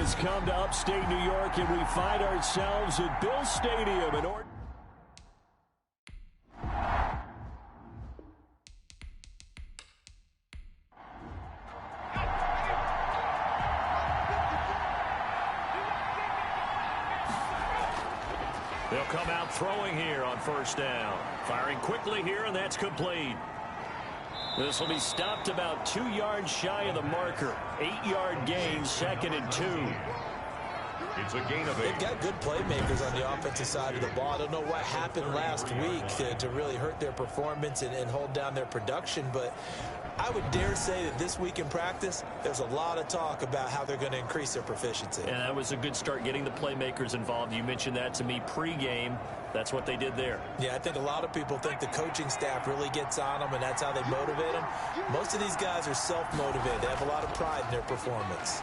has come to upstate New York, and we find ourselves at Bill Stadium in Orton. They'll come out throwing here on first down. Firing quickly here, and that's complete. This will be stopped about 2 yards shy of the marker. 8-yard gain, 2nd and 2. It's a gain of 8. They've got good playmakers on the offensive side of the ball. I don't know what happened last week to really hurt their performance and hold down their production, but I would dare say that this week in practice, there's a lot of talk about how they're going to increase their proficiency. And that was a good start, getting the playmakers involved. You mentioned that to me pregame. That's what they did there. Yeah, I think a lot of people think the coaching staff really gets on them, and that's how they motivate them. Most of these guys are self-motivated. They have a lot of pride in their performance.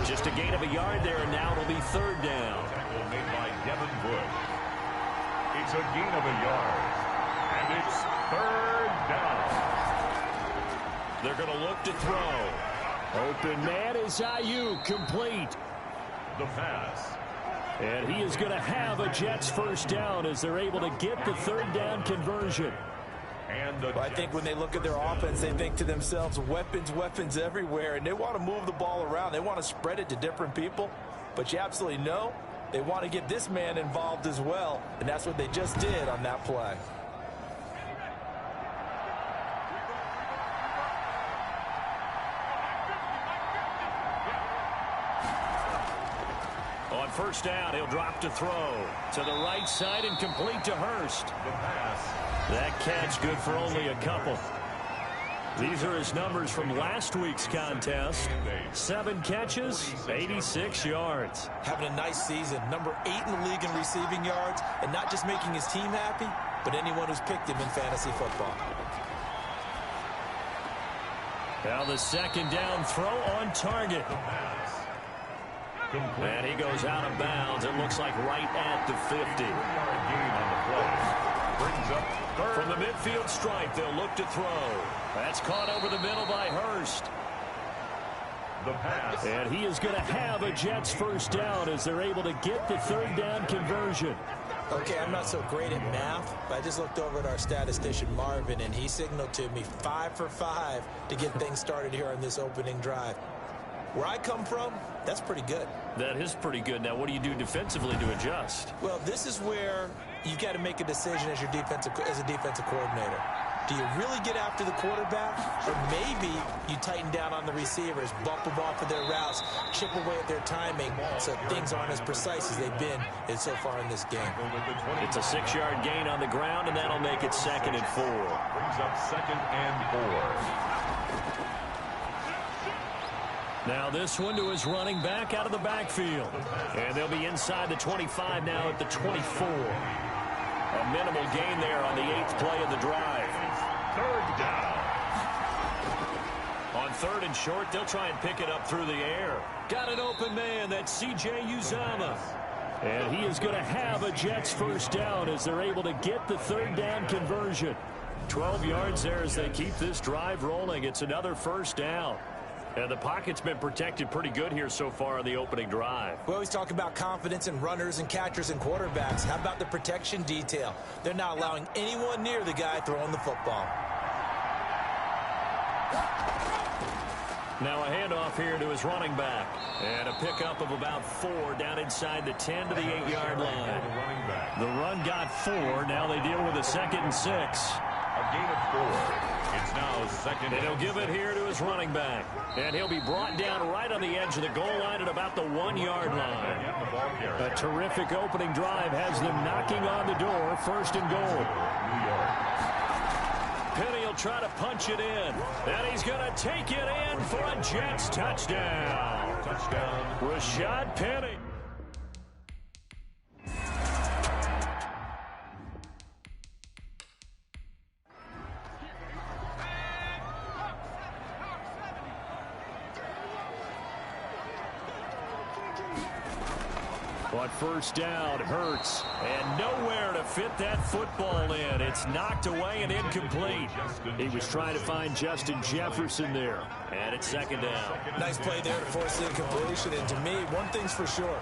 Just a gain of a yard there, and now it'll be 3rd down. Tackle made by Devin Wood. It's a gain of a yard. And it's 3rd down. They're going to look to throw. Open man is Ayuk, complete. The pass. And he is going to have a Jets 1st down as they're able to get the 3rd down conversion. Well, I think when they look at their offense, they think to themselves, weapons, weapons everywhere, and they want to move the ball around. They want to spread it to different people, but you absolutely know they want to get this man involved as well, and that's what they just did on that play. On 1st down, he'll drop to throw. To the right side and complete to Hurst. The pass. That catch good for only a couple. These are his numbers from last week's contest. 7 catches, 86 yards. Having a nice season. Number 8 in the league in receiving yards, and not just making his team happy, but anyone who's picked him in fantasy football. Now the 2nd down throw on target. And he goes out of bounds. It looks like right at the 50. Gain on the play. Brings up 3rd. From the midfield stripe, they'll look to throw. That's caught over the middle by Hurst. The pass. And he is going to have a Jets 1st down as they're able to get the 3rd down conversion. Okay, I'm not so great at math, but I just looked over at our statistician, Marvin, and he signaled to me 5 for 5 to get things started here on this opening drive. Where I come from, that's pretty good. That is pretty good. Now, what do you do defensively to adjust? Well, this is where you've got to make a decision as a defensive coordinator. Do you really get after the quarterback? Or maybe you tighten down on the receivers, bump them off of their routes, chip away at their timing so things aren't as precise as they've been so far in this game. It's a 6-yard gain on the ground, and that'll make it 2nd and 4. Brings up 2nd and 4. Now this one to his running back out of the backfield. And they'll be inside the 25 now at the 24. A minimal gain there on the 8th play of the drive. 3rd down. On 3rd and short, they'll try and pick it up through the air. Got an open man. That's C.J. Uzomah. And he is going to have a Jets 1st down as they're able to get the 3rd down conversion. 12 yards there as they keep this drive rolling. It's another 1st down. And the pocket's been protected pretty good here so far on the opening drive. We always talk about confidence in runners and catchers and quarterbacks. How about the protection detail? They're not allowing anyone near the guy throwing the football. Now a handoff here to his running back. And a pickup of about 4 down inside the 10 to the 8-yard line. The run got 4. Now they deal with a 2nd and 6. A gain of 4. It's now 2nd. And he'll give it here to his running back. And he'll be brought down right on the edge of the goal line at about the 1-yard line. A terrific opening drive has them knocking on the door. 1st and goal. New York. Penny will try to punch it in. And he's going to take it in for a Jets touchdown. Touchdown. Rashad Penny. On first down, Hurts. And nowhere to fit that football in. It's knocked away and incomplete. He was trying to find Justin Jefferson there. And it's second down. Nice play there to force the incompletion. And to me, one thing's for sure.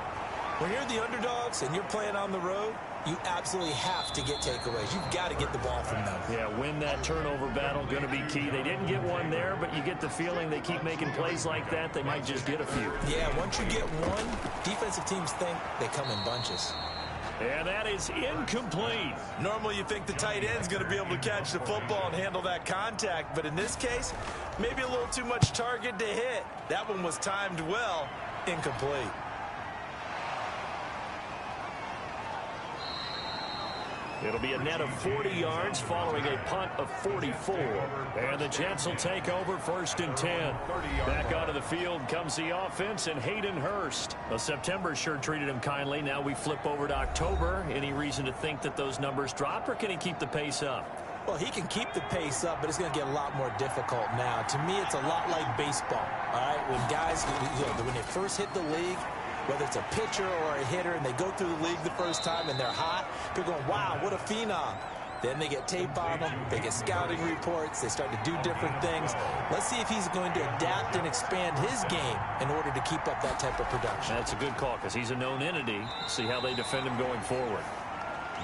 When you're the underdogs and you're playing on the road, you absolutely have to get takeaways. You've got to get the ball from them. Yeah, win that turnover battle, going to be key. They didn't get one there, but you get the feeling they keep making plays like that, they might just get a few. Yeah, once you get one, defensive teams think they come in bunches. And that is incomplete. Normally you think the tight end's going to be able to catch the football and handle that contact, but in this case, maybe a little too much target to hit. That one was timed well, incomplete. It'll be a net of 40 yards following a punt of 44. And the Jets will take over first and 10. Back onto the field comes the offense and Hayden Hurst. Well, September sure treated him kindly. Now we flip over to October. Any reason to think that those numbers drop, or can he keep the pace up? Well, he can keep the pace up, but it's going to get a lot more difficult now. To me, it's a lot like baseball. All right, when guys, when they first hit the league, whether it's a pitcher or a hitter, and they go through the league the first time and they're hot, people going, wow, what a phenom. Then they get tape on them, they get scouting reports, they start to do different things. Let's see if he's going to adapt and expand his game in order to keep up that type of production. That's a good call because he's a known entity. See how they defend him going forward.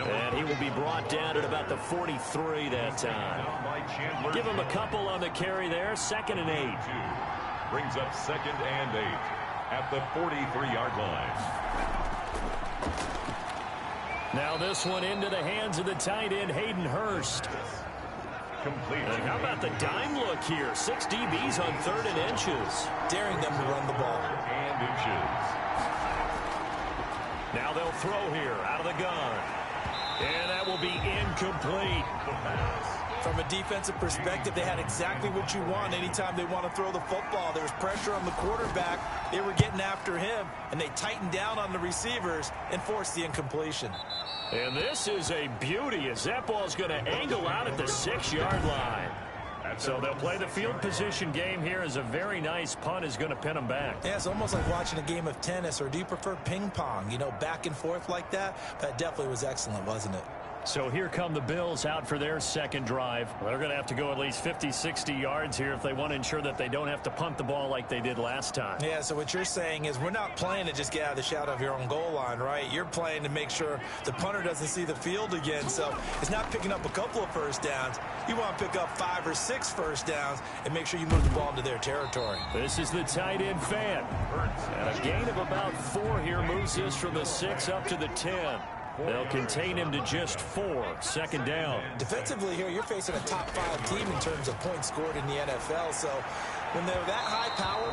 And he will be brought down at about the 43 that time. Give him a couple on the carry there, 2nd and 8. Brings up 2nd and 8. At the 43-yard line. Now this one into the hands of the tight end, Hayden Hurst. Complete. And how about the dime look here? 6 DBs on 3rd and inches. Daring them to run the ball. And inches. Now they'll throw here out of the gun. And that will be incomplete. The pass. From a defensive perspective, they had exactly what you want anytime they want to throw the football. There was pressure on the quarterback. They were getting after him, and they tightened down on the receivers and forced the incompletion. And this is a beauty as that ball's going to angle out at the 6-yard line. So they'll play the field position game here as a very nice punt is going to pin them back. Yeah, it's almost like watching a game of tennis, or do you prefer ping pong? You know, back and forth like that? That definitely was excellent, wasn't it? So here come the Bills out for their second drive. They're going to have to go at least 50, 60 yards here if they want to ensure that they don't have to punt the ball like they did last time. Yeah, so what you're saying is we're not playing to just get out of the shadow of your own goal line, right? You're playing to make sure the punter doesn't see the field again. So it's not picking up a couple of first downs. You want to pick up 5 or 6 first downs and make sure you move the ball into their territory. This is the tight end fan. And a gain of about 4 here moves this from the 6 up to the 10. They'll contain him to just 4. 2nd down. Defensively here, you're facing a top 5 team in terms of points scored in the NFL. So when they're that high powered,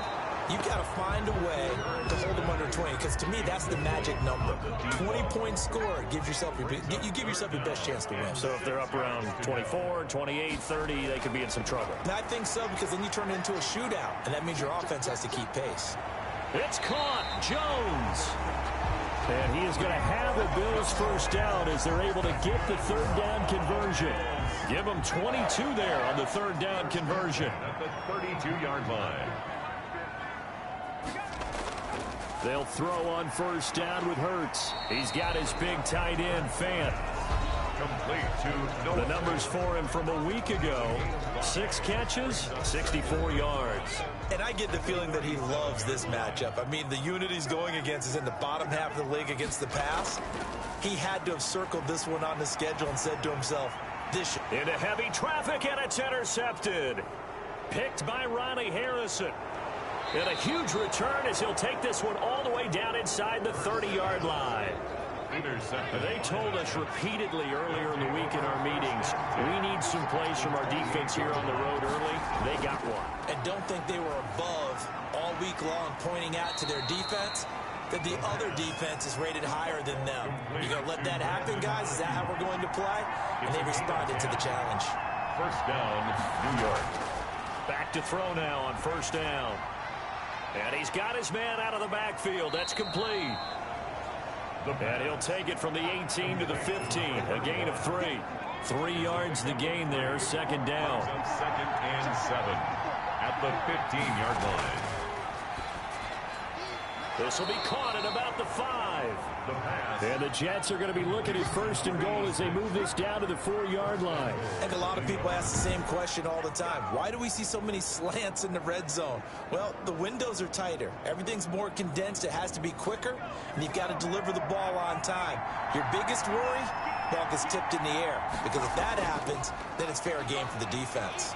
you've got to find a way to hold them under 20. Because to me, that's the magic number. 20 points scored gives yourself you give yourself your best chance to win. So if they're up around 24, 28, 30, they could be in some trouble. And I think so, because then you turn it into a shootout, and that means your offense has to keep pace. It's caught. Jones. And he is going to have a Bills first down as they're able to get the 3rd down conversion. Give them 22 there on the 3rd down conversion. At the 32-yard line. They'll throw on first down with Hurts. He's got his big tight end, Fant. Complete to The numbers for him from a week ago. 6 catches, 64 yards. And I get the feeling that he loves this matchup. I mean, the unit he's going against is in the bottom half of the league against the pass. He had to have circled this one on the schedule and said to himself, this should... Into heavy traffic, and it's intercepted. Picked by Ronnie Harrison. And a huge return as he'll take this one all the way down inside the 30-yard line. intercepted. They told us repeatedly earlier in the week in our meetings, we need some plays from our defense here on the road early. They got one. And don't think they were above all week long pointing out to their defense that the other defense is rated higher than them. You going to let that happen, guys? Is that how we're going to play? And they responded to the challenge. First down, New York. Back to throw now on first down. And he's got his man out of the backfield. That's complete. And he'll take it from the 18 to the 15. A gain of 3. 3 yards the gain there. Second down. Second and 7 at the 15-yard line. This will be caught at about the 5. And the Jets are going to be looking at first and goal as they move this down to the 4-yard line. I think a lot of people ask the same question all the time. Why do we see so many slants in the red zone? Well, the windows are tighter. Everything's more condensed. It has to be quicker, and you've got to deliver the ball on time. Your biggest worry? Ball gets tipped in the air, because if that happens, then it's fair game for the defense.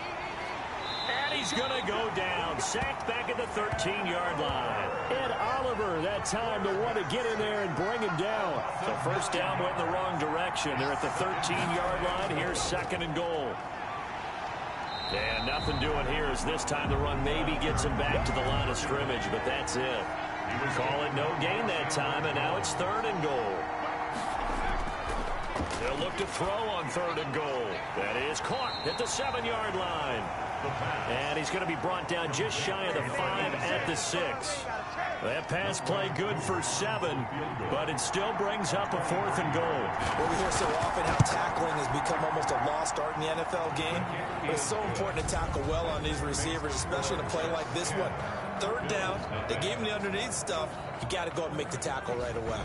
And he's going to go down. Sacked back at the 13-yard line. Ed Oliver, that time to want to get in there and bring him down. So first down went in the wrong direction. They're at the 13-yard line. Here's second and goal. And nothing doing here as this time the run maybe gets him back to the line of scrimmage, but that's it. Call it no gain that time, and now it's third and goal. They'll look to throw on third and goal. That is caught at the 7-yard line. And he's going to be brought down just shy of the 5 at the 6. That pass play good for 7, but it still brings up a 4th and goal. Well, we hear so often how tackling has become almost a lost art in the NFL game. But it's so important to tackle well on these receivers, especially in a play like this one. Third down, they gave him the underneath stuff. You got to go and make the tackle right away.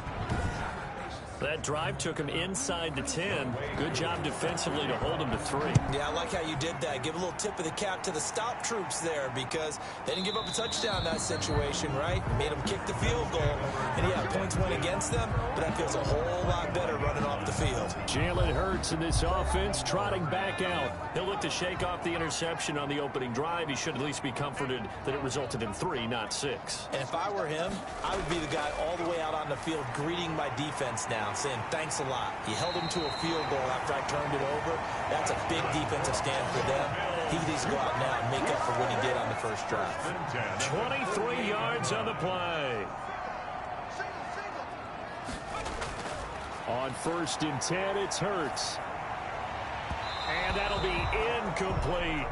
That drive took him inside the 10. Good job defensively to hold him to 3. Yeah, I like how you did that. Give a little tip of the cap to the stop troops there, because they didn't give up a touchdown in that situation, right? Made them kick the field goal. And yeah, points went against them, but that feels a whole lot better running off the field. Jalen Hurts in this offense trotting back out. He'll look to shake off the interception on the opening drive. He should at least be comforted that it resulted in 3, not 6. And if I were him, I would be the guy all the way out on the field greeting my defense now, saying thanks a lot. You held him to a field goal after I turned it over. That's a big defensive stand for them. He needs to go out now and make up for what he did on the first drive. 23 yards on the play. On first and 10, it's Hurts. And that'll be incomplete.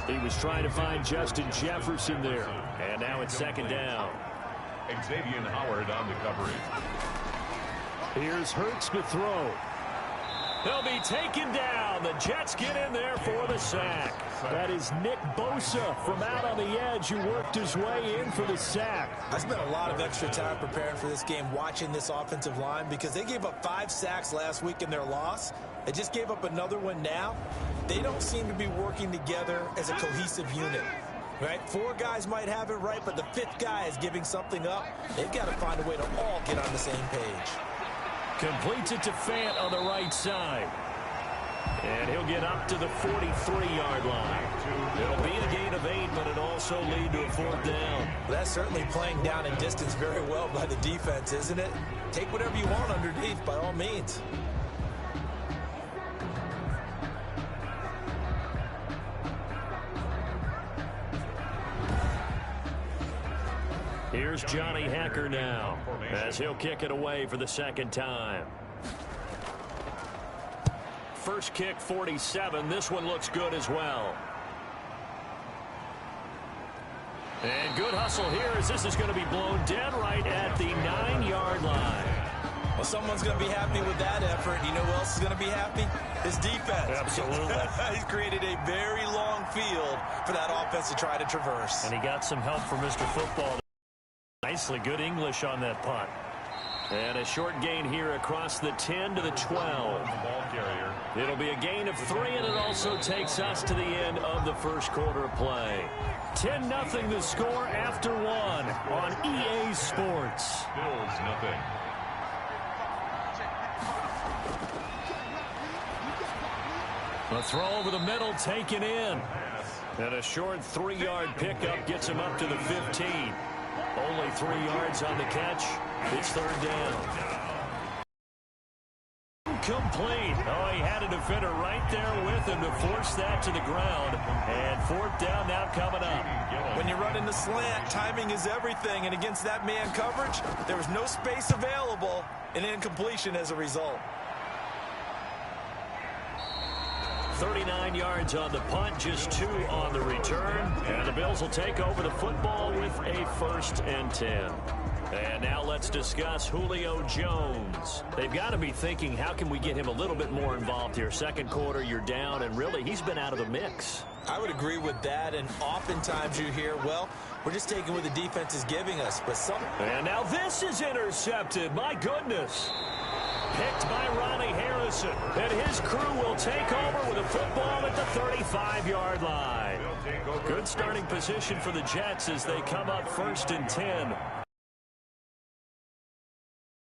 He was trying to find Justin Jefferson there. And now it's second down. Xavier Howard on the coverage. Here's Hurts to throw. He'll be taken down. The Jets get in there for the sack. That is Nick Bosa from out on the edge who worked his way in for the sack. I spent a lot of extra time preparing for this game, watching this offensive line, because they gave up 5 sacks last week in their loss. They just gave up another one now. They don't seem to be working together as a cohesive unit. Right? 4 guys might have it right, but the 5th guy is giving something up. They've got to find a way to all get on the same page. Completes it to Fant on the right side. And he'll get up to the 43-yard line. It'll be a gain of 8, but it'll also lead to a 4th down. That's certainly playing down in distance very well by the defense, isn't it? Take whatever you want underneath, by all means. Here's Johnny Hacker now as he'll kick it away for the second time. First kick, 47. This one looks good as well. And good hustle here as this is going to be blown dead right at the 9-yard line. Well, someone's going to be happy with that effort. You know who else is going to be happy? His defense. Absolutely. He's created a very long field for that offense to try to traverse. And he got some help from Mr. Football. Nicely good English on that punt. And a short gain here across the 10 to the 12. It'll be a gain of 3, and it also takes us to the end of the first quarter of play. 10-0 the score after 1 on EA Sports. Bills nothing. A throw over the middle taken in. And a short 3-yard pickup gets him up to the 15. Only 3 yards on the catch. It's third down. Complete. Oh, he had a defender right there with him to force that to the ground. And 4th down now coming up. When you run in the slant, timing is everything. And against that man coverage, there was no space available, and incompletion as a result. 39 yards on the punt, just 2 on the return. And the Bills will take over the football with a 1st and 10. And now let's discuss Julio Jones. They've got to be thinking, how can we get him a little bit more involved here? Second quarter, you're down, and really, he's been out of the mix. I would agree with that, and oftentimes you hear, well, we're just taking what the defense is giving us. And now this is intercepted. My goodness. Picked by Ronnie Harrison. And his crew will take over with a football at the 35-yard line. Good starting position for the Jets as they come up 1st and 10.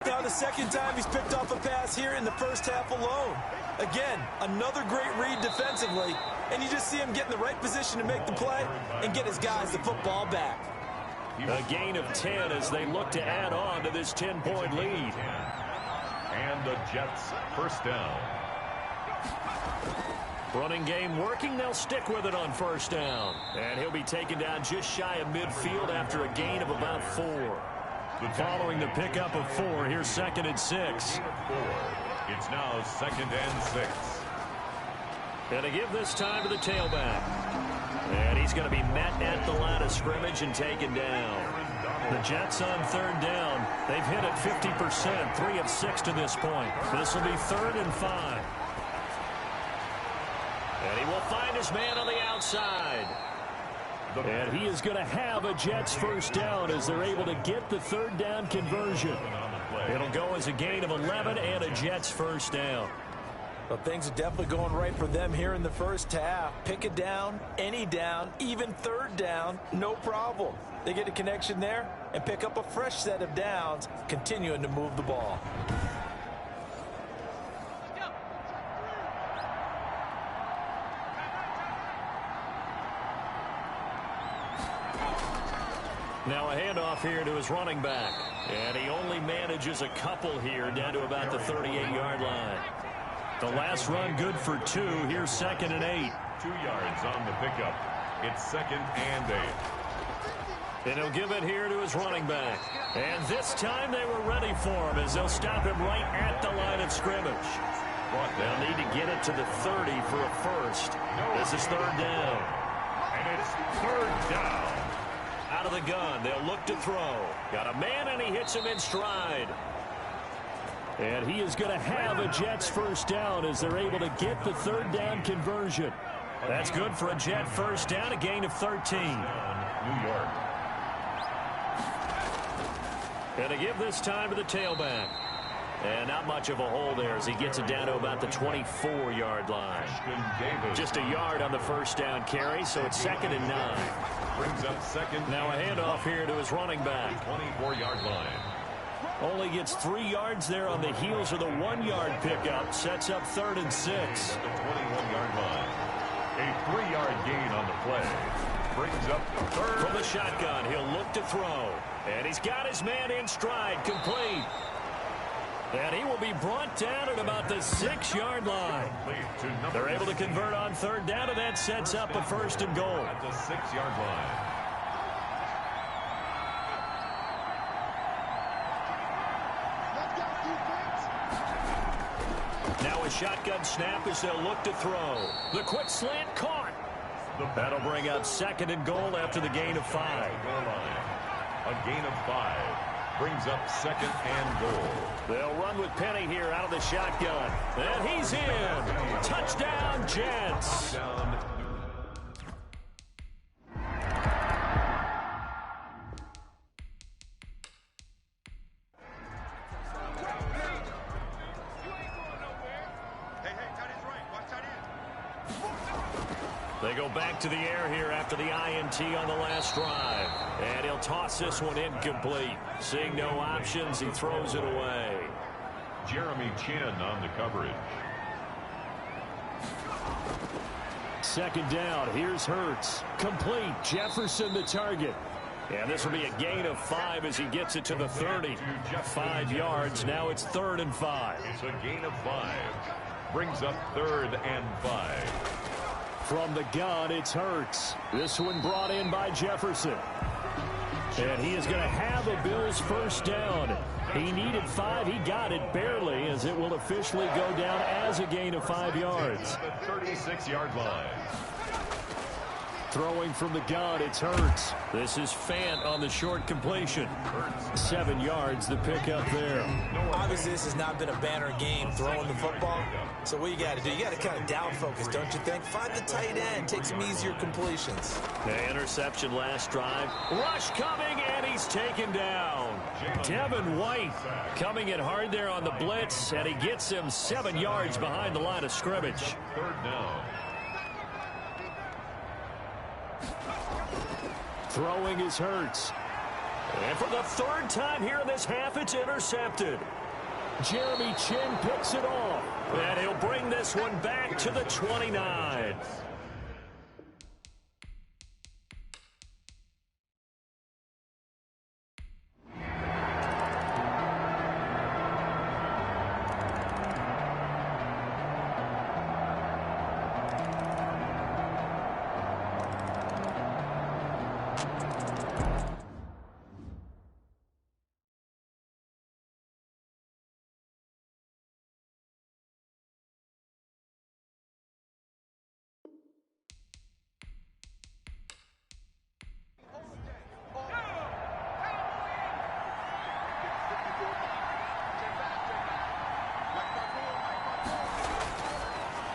Now the second time he's picked off a pass here in the first half alone. Again, another great read defensively, and you just see him get in the right position to make the play and get his guys the football back. A gain of 10 as they look to add on to this 10-point lead. And the Jets first down. Running game working. They'll stick with it on first down. And he'll be taken down just shy of midfield after a gain of about 4. Following the pickup of 4, here's 2nd and 6. It's now 2nd and 6. And to give this time to the tailback. And he's going to be met at the line of scrimmage and taken down. The Jets on 3rd down. They've hit it 50%, 3 of 6 to this point. This will be 3rd and 5. And he will find his man on the outside. And he is going to have a Jets first down as they're able to get the 3rd down conversion. It'll go as a gain of 11 and a Jets first down. Well, things are definitely going right for them here in the first half. Pick a down, any down, even 3rd down, no problem. They get a connection there and pick up a fresh set of downs, continuing to move the ball. Now a handoff here to his running back. And he only manages a couple here down to about the 38-yard line. The last run good for 2. Here's 2nd and 8. 2 yards on the pickup. It's 2nd and 8. And he'll give it here to his running back. And this time they were ready for him as they'll stop him right at the line of scrimmage. They'll need to get it to the 30 for a first. This is 3rd down. And it's 3rd down. Out of the gun, they'll look to throw. Got a man, and he hits him in stride. And he is going to have a Jets first down as they're able to get the 3rd down conversion. That's good for a Jet first down, a gain of 13. New York. And to give this time to the tailback. And not much of a hole there as he gets it down to about the 24-yard line. Just a yard on the first down carry, so it's 2nd and 9. Brings up 2nd. Now a handoff here to his running back. 24-yard line. Only gets 3 yards there on the heels of the 1-yard pickup. Sets up 3rd and 6. At the 21-yard line. A 3-yard gain on the play. Brings up 3rd. From the shotgun, he'll look to throw. And he's got his man in stride, complete. And he will be brought down at about the 6-yard line. They're able to convert on 3rd down, and that sets up a 1st and goal. At the 6-yard line. Now a shotgun snap as they'll look to throw. The quick slant caught. That'll bring up 2nd and goal after the gain of 5. A gain of 5. Brings up 2nd and goal. They'll run with Penny here out of the shotgun. And he's in. Touchdown, Jets. They go back to the air here after the INT on the last drive. And he'll toss this one incomplete. Seeing no options, he throws it away. Jeremy Chin on the coverage. 2nd down. Here's Hurts. Complete. Jefferson the target. And this will be a gain of 5 as he gets it to the 30. 5 yards. Now it's 3rd and 5. It's a gain of 5. Brings up 3rd and 5. From the gun, it's Hurts. This one brought in by Jefferson. And he is going to have a Bills first down. He needed 5. He got it barely as it will officially go down as a gain of 5 yards. The 36-yard line. Throwing from the gun, it's Hurts. This is Fant on the short completion. 7 yards, the pickup there. Obviously, this has not been a banner game throwing the football. So what you got to do, you got to kind of down focus, don't you think? Find the tight end, take some easier completions. The interception last drive. Rush coming, and he's taken down. Devin White coming in hard there on the blitz, and he gets him 7 yards behind the line of scrimmage. 3rd down. Throwing is Hurts. And for the 3rd time here in this half, it's intercepted. Jeremy Chin picks it off. And he'll bring this one back to the 29.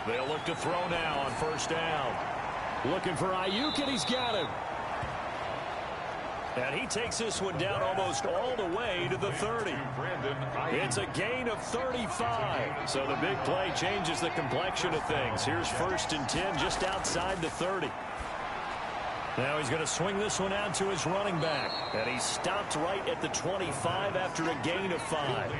They'll look to throw now on 1st down. Looking for Ayuk, and he's got him. And he takes this one down almost all the way to the 30. It's a gain of 35. So the big play changes the complexion of things. Here's 1st and 10 just outside the 30. Now he's going to swing this one out to his running back. And he's stopped right at the 25 after a gain of 5.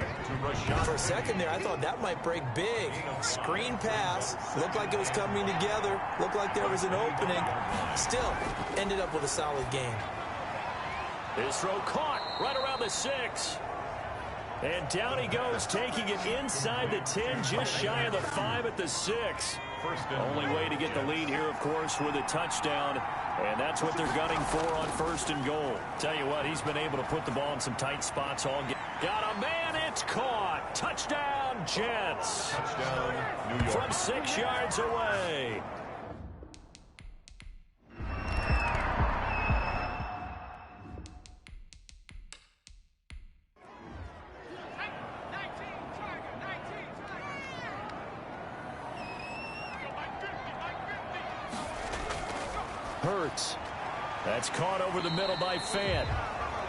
For a second there, I thought that might break big. Screen pass. Looked like it was coming together. Looked like there was an opening. Still, ended up with a solid gain. His throw caught right around the 6. And down he goes, taking it inside the 10, just shy of the 5 at the 6. Only way to get the lead here, of course, with a touchdown. And that's what they're gunning for on 1st and goal. Tell you what, he's been able to put the ball in some tight spots all game. Got a man, it's caught. Touchdown, Jets. Touchdown, New York. From 6 yards away. Hurts. That's caught over the middle by Fant.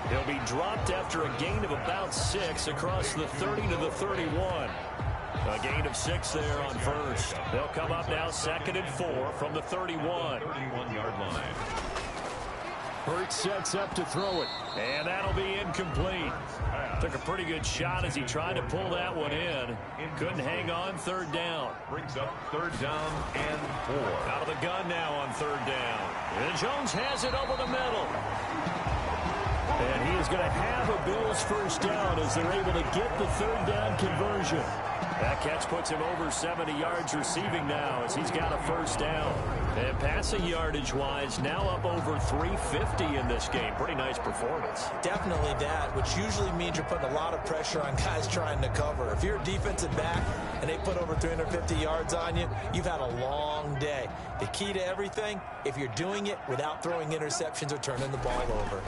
He'll be dropped after a gain of about 6 across the 30 to the 31. A gain of 6 there on 1st. They'll come up now 2nd and 4 from the 31. 31-yard line. Hurts sets up to throw it, and that'll be incomplete. Took a pretty good shot as he tried to pull that one in. Couldn't hang on 3rd down. Brings up 3rd down and 4. Out of the gun now on 3rd down. And Jones has it over the middle. And he is going to have a Bills 1st down as they're able to get the 3rd down conversion. That catch puts him over 70 yards receiving now as he's got a 1st down. And passing yardage-wise, now up over 350 in this game. Pretty nice performance. Definitely that, which usually means you're putting a lot of pressure on guys trying to cover. If you're a defensive back and they put over 350 yards on you, you've had a long day. The key to everything, if you're doing it without throwing interceptions or turning the ball over.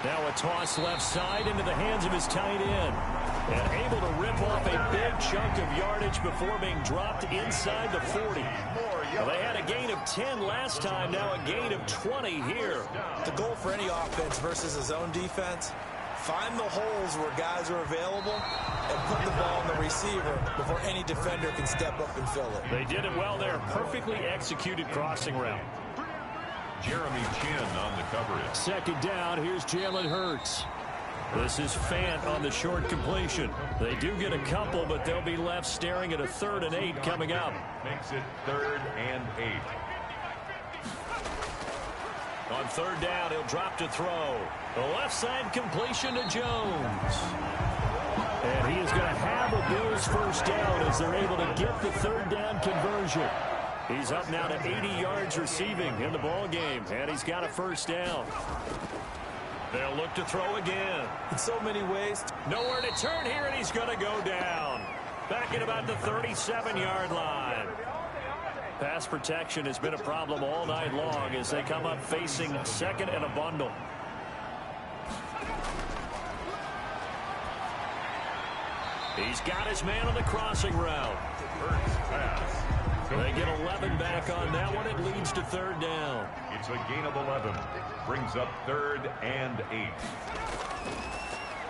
Now a toss left side into the hands of his tight end. And able to rip off a big chunk of yardage before being dropped inside the 40. Well, they had a gain of 10 last time, now a gain of 20 here. The goal for any offense versus his own defense, find the holes where guys are available and put the ball on the receiver before any defender can step up and fill it. They did it well there. Perfectly executed crossing route. Jeremy Chin on the coverage. 2nd down, here's Jalen Hurts. This is Fant on the short completion. They do get a couple, but they'll be left staring at a 3rd and 8 coming up. Makes it 3rd and 8. On 3rd down, he'll drop to throw. The left side completion to Jones. And he is going to have a Bills 1st down as they're able to get the 3rd down conversion. He's up now to 80 yards receiving in the ball game, and he's got a 1st down. They'll look to throw again. In so many ways. Nowhere to turn here, and he's going to go down. Back at about the 37-yard line. Pass protection has been a problem all night long as they come up facing second and a bundle. He's got his man on the crossing route. First pass. They get 11 back on that one. It leads to third down. It's a gain of 11. Brings up 3rd and 8.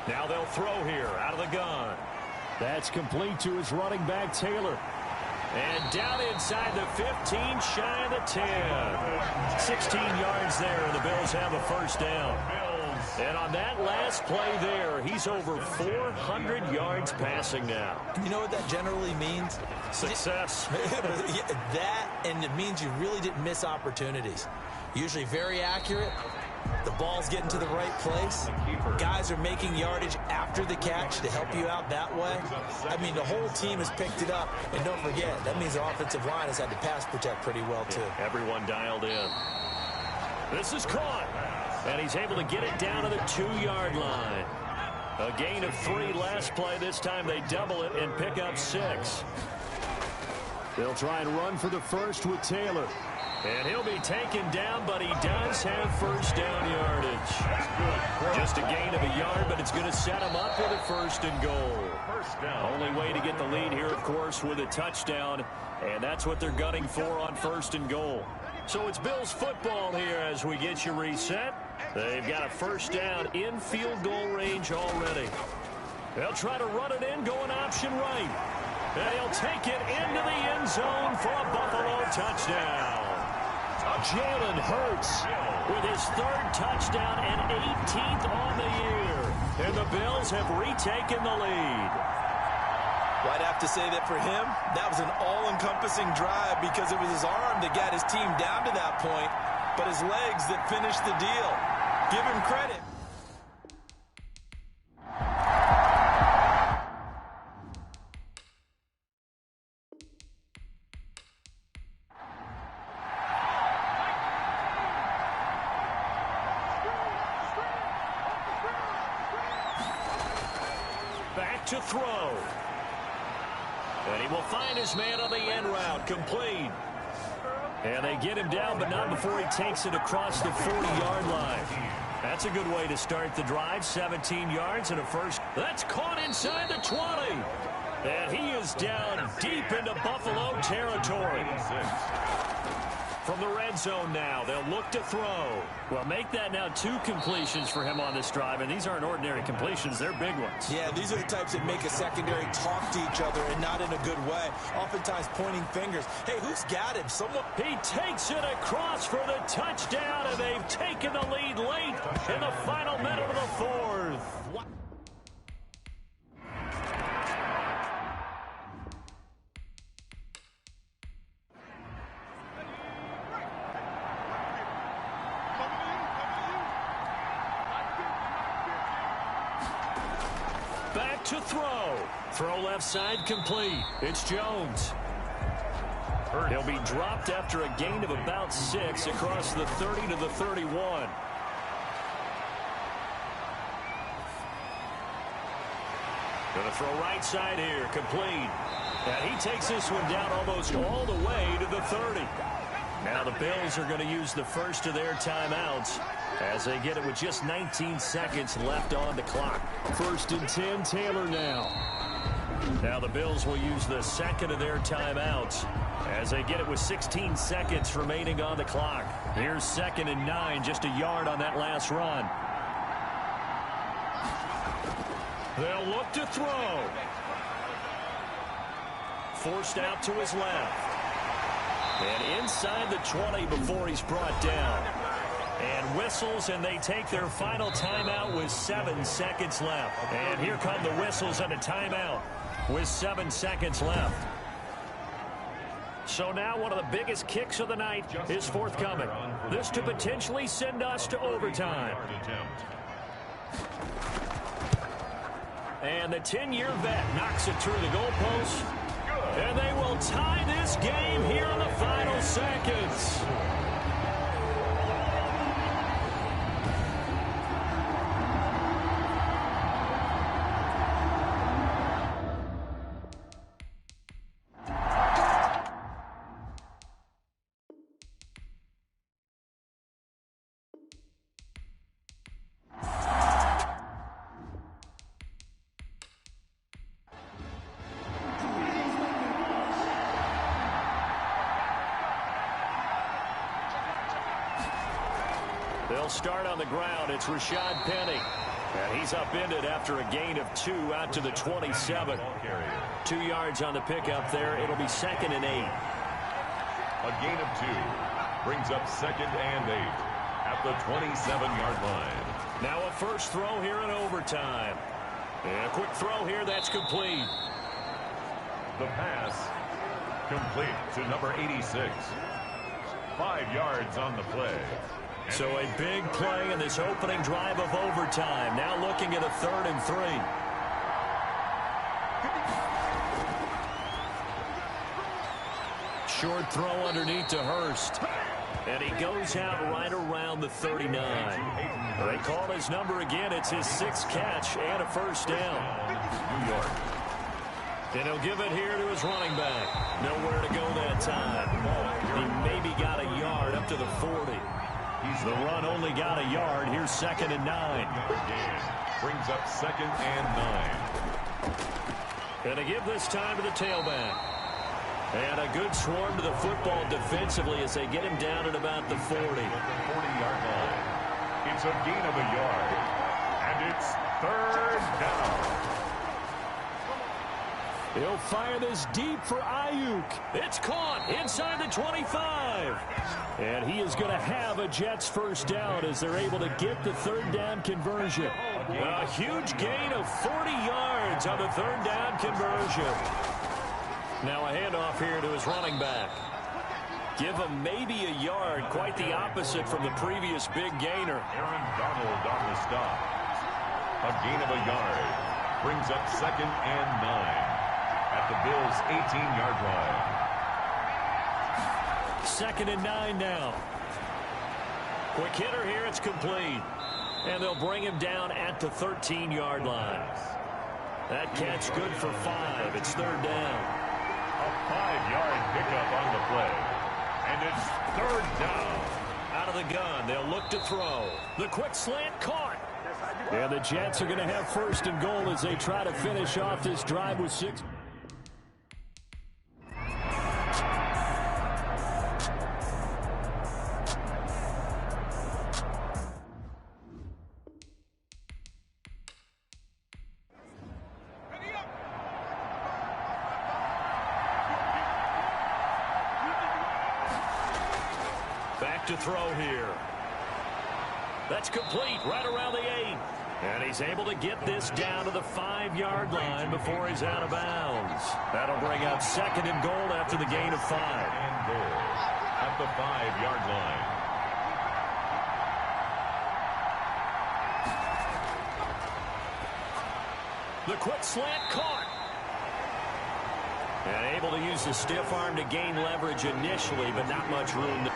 Now they'll throw here out of the gun. That's complete to his running back, Taylor. And down inside the 15, shy of the 10. 16 yards there, and the Bills have a first down. And on that last play there, he's over 400 yards passing now. You know what that generally means? Success. That, and it means you really didn't miss opportunities. Usually very accurate. The ball's getting to the right place. Guys are making yardage after the catch to help you out that way. I mean, the whole team has picked it up. And don't forget, that means the offensive line has had to pass protect pretty well, too. Everyone dialed in. This is caught. And he's able to get it down to the 2-yard line. A gain of 3 last play. This time they double it and pick up 6. They'll try and run for the first with Taylor. And he'll be taken down, but he does have first down yardage. Just a gain of a yard, but it's going to set him up with a 1st and goal. Only way to get the lead here, of course, with a touchdown. And that's what they're gunning for on 1st and goal. So it's Bills football here as we get you reset. They've got a first down in field goal range already. They'll try to run it in, going option right. And he'll take it into the end zone for a Buffalo touchdown. Jalen Hurts with his 3rd touchdown and 18th on the year. And the Bills have retaken the lead. Well, I'd have to say that for him, that was an all-encompassing drive because it was his arm that got his team down to that point, but his legs that finished the deal. Give him credit. Back to throw. And he will find his man on the end route, complete. And they get him down, but not before he takes it across the 40-yard line. That's a good way to start the drive. 17 yards and a first. That's caught inside the 20. And he is down deep into Buffalo territory. From the red zone now, they'll look to throw. Well, make that now 2 completions for him on this drive, and these aren't ordinary completions. They're big ones. Yeah, these are the types that make a secondary talk to each other and not in a good way. Oftentimes pointing fingers. Hey, who's got him? Someone. He takes it across for the touchdown, and they've taken the lead late in the final minute of the 4th. What? Back to throw. Throw left side complete. It's Jones. He'll be dropped after a gain of about 6 across the 30 to the 31. Gonna throw right side here, complete. And he takes this one down almost all the way to the 30. Now the Bills are going to use the first of their timeouts as they get it with just 19 seconds left on the clock. 1st and 10, Taylor now. Now the Bills will use the second of their timeouts as they get it with 16 seconds remaining on the clock. Here's 2nd and 9, just a yard on that last run. They'll look to throw. Forced out to his left. And inside the 20 before he's brought down. And whistles, and they take their final timeout with 7 seconds left. And here come the whistles and a timeout with 7 seconds left. So now one of the biggest kicks of the night is forthcoming. This to potentially send us to overtime. And the 10-year vet knocks it through the goalpost. And they will tie this game here in the final seconds. They'll start on the ground. It's Rashad Penny. And he's upended after a gain of 2 out to the 27. 2 yards on the pickup there. It'll be 2nd and 8. A gain of 2 brings up 2nd and 8 at the 27-yard line. Now a first throw here in overtime. And a quick throw here. That's complete. The pass complete to number 86. 5 yards on the play. So a big play in this opening drive of overtime. Now looking at a 3rd and 3. Short throw underneath to Hurst. And he goes out right around the 39. They call his number again. It's his 6th catch and a first down. New York. And he'll give it here to his running back. Nowhere to go that time. He maybe got a yard up to the 40. The run only got a yard. Here's 2nd and 9. Brings up 2nd and 9. And to give this time to the tailback. And a good swarm to the football defensively as they get him down at about the 40. 40-yard line. It's a gain of a yard. And it's 3rd down. He'll fire this deep for Ayuk. It's caught inside the 25. And he is going to have a Jets first down as they're able to get the 3rd down conversion. A huge gain of 40 yards on the 3rd down conversion. Now a handoff here to his running back. Give him maybe a yard. Quite the opposite from the previous big gainer. Aaron Donald on the stop. A gain of a yard. Brings up 2nd and 9. At the Bills' 18-yard line. 2nd and 9 now. Quick hitter here. It's complete. And they'll bring him down at the 13-yard line. That catch good for 5. It's 3rd down. A 5-yard pickup on the play. And it's 3rd down. Out of the gun. They'll look to throw. The quick slant caught. And the Jets are going to have 1st and goal as they try to finish off this drive with 6. Back to throw here. That's complete right around the 8. And he's able to get this down to the 5-yard line before he's out of bounds. That'll bring up 2nd and goal after the gain of 5. And goal at the 5-yard line. The quick slant caught. And able to use the stiff arm to gain leverage initially, but not much room.